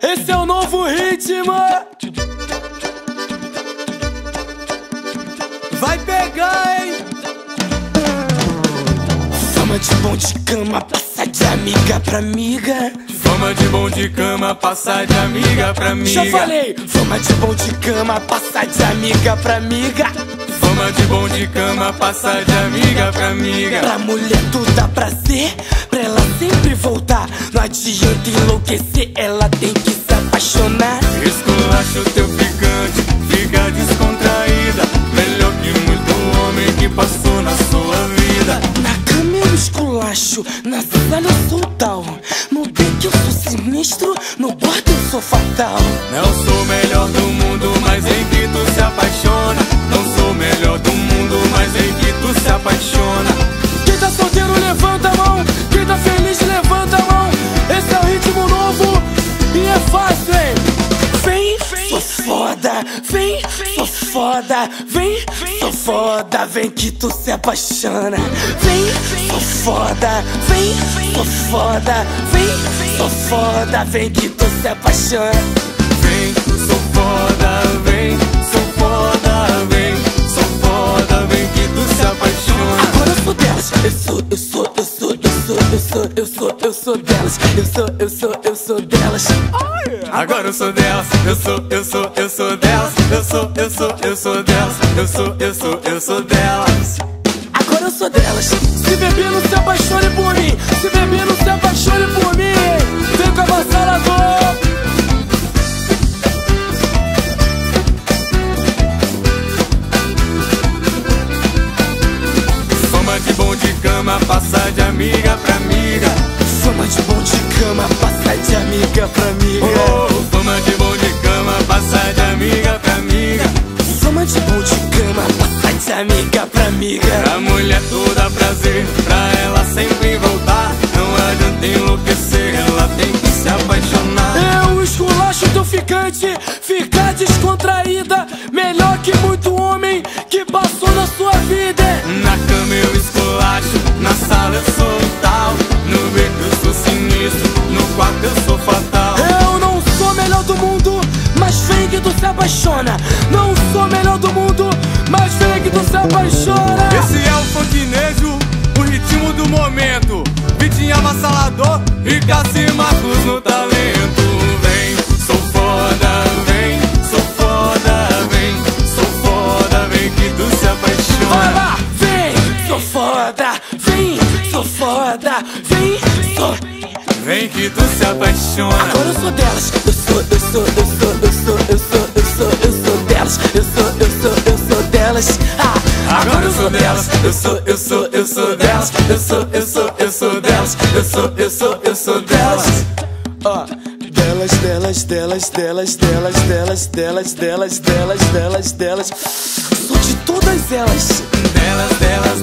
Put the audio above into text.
Esse é o novo ritmo. Vai pegar, hein? Fama de bom de cama, passa de amiga pra amiga. Fama de bom de cama, passa de amiga pra amiga. Já falei, fama de bom de cama, passa de amiga pra amiga. Fama de bom de cama, passa de amiga pra amiga. Pra mulher tudo dá prazer, pra ela sempre voltar. Não adianta enlouquecer, ela tem que se apaixonar. Esculacha o teu ficante, fica descontraída. Melhor que muito homem que passou na sua vida. Na cama eu esculacho, na sala eu sou tal. No deck eu sou sinistro, no quarto eu sou fatal. Não sou o melhor do mundo, mas em que tu se apaixona. Não sou o melhor do mundo, mas em que tu se apaixona. Quem tá solteiro levanta a mão, quem tá feliz levanta a mão. Esse é o ritmo novo e é fácil, hein? Vem, sou foda, vem, sou foda, vem, sou foda, vem que tu se apaixona. Vem, sou foda, vem, sou foda, vem, sou foda, vem que tu se apaixona. Vem, sou foda, vem, sou foda, vem, sou foda, vem que tu se apaixona. Agora eu sou delas, eu sou delas, eu sou delas. Agora eu sou delas, eu sou delas, eu sou delas, eu sou delas. Agora eu sou delas. Se beber não se apaixone por mim, se beber não se apaixone por mim. Vem com avassalador. Fama de bom de cama, passa de amiga pra amiga. Fama de bom de cama, passa de amiga pra amiga. Oh, fama de bom de cama, passa de amiga pra amiga. Fama de bom de cama, passa de amiga pra amiga. A mulher toda prazer, pra ela sempre voltar. Não adianta enlouquecer, ela tem que se apaixonar. Eu esculacho teu ficante, fica descontraída. Melhor que muito homem que passou na sua vida. Na cama eu esculacho, na sala eu sou o tal. No beco eu sou sinistro, no quarto eu sou fatal. Eu não sou o melhor do mundo, mas vem que tu se apaixona. Não sou o melhor do mundo, mas vem que tu se apaixona. Esse é o funknejo, o ritmo do momento. Vitinho avassalador e Cassi Marcos no talento. Vem, sou foda, vem, sou foda, vem, sou foda, vem que tu se apaixona. Vai lá, vem, sou foda, vem, sou foda, vem, sou. Vem que tu se apaixona. Agora eu sou delas, eu sou delas, eu sou delas. Agora eu sou delas, eu sou delas, eu sou delas, eu sou delas. Ó, delas. Sou de todas elas. Delas.